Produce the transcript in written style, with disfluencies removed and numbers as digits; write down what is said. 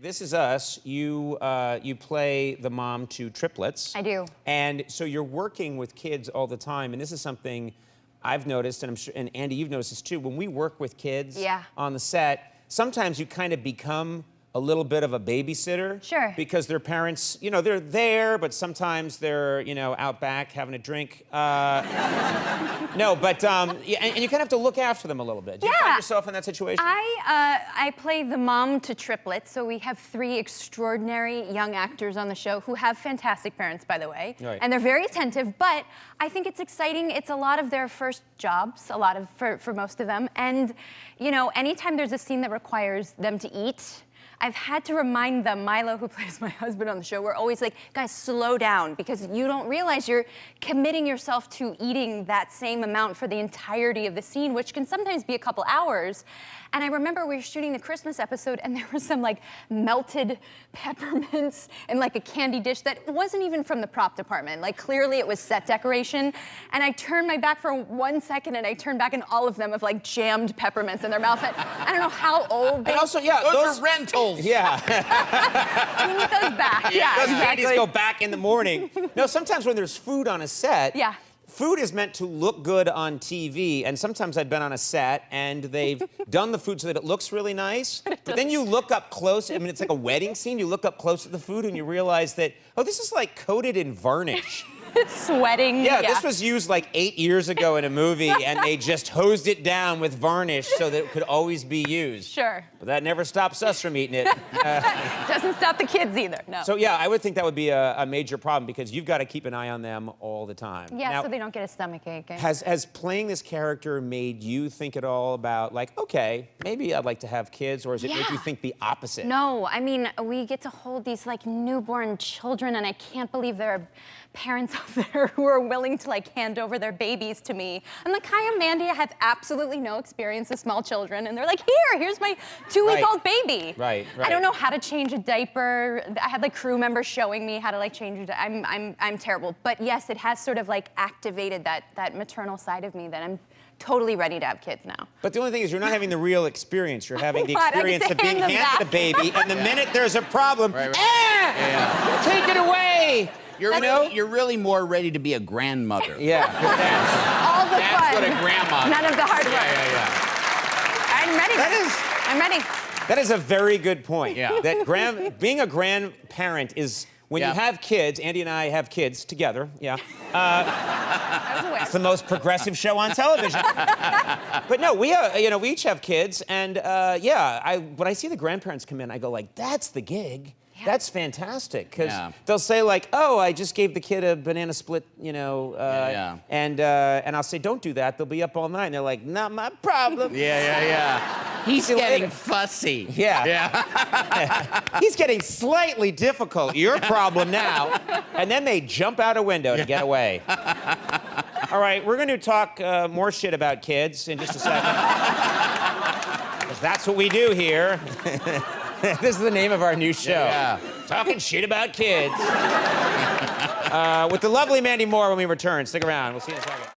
This Is Us, you play the mom to triplets. I do. And so you're working with kids all the time, and this is something I've noticed, and I'm sure, and Andy, you've noticed this too. When we work with kids on the set, sometimes you kind of become a little bit of a babysitter. Sure. Because their parents, you know, they're there, but sometimes they're, you know, out back having a drink. No, but, and you kind of have to look after them a little bit. Do you find yourself in that situation? I play the mom to triplets, so we have 3 extraordinary young actors on the show who have fantastic parents, by the way. Right. And they're very attentive, but I think it's exciting. It's a lot of their first jobs, for most of them. And, you know, anytime there's a scene that requires them to eat, I've had to remind them, Milo, who plays my husband on the show, we're always like, guys, slow down, because you don't realize you're committing yourself to eating that same amount for the entirety of the scene, which can sometimes be a couple hours. And I remember we were shooting the Christmas episode, and there was some like melted peppermints in like a candy dish that wasn't even from the prop department. Like clearly it was set decoration. And I turned my back for 1 second, and I turned back, and all of them have like jammed peppermints in their mouth. And I don't know how old they... And also, those are rentals. Yeah. We need those back. Yeah, those exactly. candies go back in the morning. No, sometimes when there's food on a set, food is meant to look good on TV, and sometimes I've been on a set and they've done the food so that it looks really nice, but then you look up close, I mean, it's like a wedding scene, you look up close at the food and you realize that, oh, this is like coated in varnish. It's sweating. Yeah, this was used like 8 years ago in a movie, and they just hosed it down with varnish so that it could always be used. Sure. But that never stops us from eating it. Doesn't stop the kids either, no. So yeah, I would think that would be a major problem, because you've got to keep an eye on them all the time. Yeah, now, so they don't get a stomachache. Has playing this character made you think at all about, like, okay, maybe I'd like to have kids, or does it make you think the opposite? No, I mean, we get to hold these like newborn children, and I can't believe there are parents out there who are willing to like hand over their babies to me. I'm like, hi, I'm Mandy. I have absolutely no experience with small children. And they're like, here's my 2-week-old baby. Right. I don't know how to change a diaper. I had like crew members showing me how to like change a diaper. I'm terrible. But yes, it has sort of like activated that maternal side of me that I'm totally ready to have kids now. But the only thing is, you're not having the real experience. You're having the experience of being handed a baby, and the minute there's a problem, take it away! You're really more ready to be a grandmother. Yeah. All the That's fun. what a grandma. None of the hard work. I'm ready. I'm ready. That is a very good point. Yeah. That being a grandparent is, when you have kids, Andy and I have kids together, it's the most progressive show on television. But no, we each have kids, and when I see the grandparents come in, I go like, that's the gig. That's fantastic, because they'll say like, oh, I just gave the kid a banana split, and I'll say, don't do that, they'll be up all night, and they're like, not my problem. He's getting fussy. He's getting slightly difficult, your problem now. And then they jump out a window to get away. All right, we're gonna talk more shit about kids in just a second. 'Cause that's what we do here. This is the name of our new show. Talking shit about kids. With the lovely Mandy Moore when we return. Stick around. We'll see you in a second.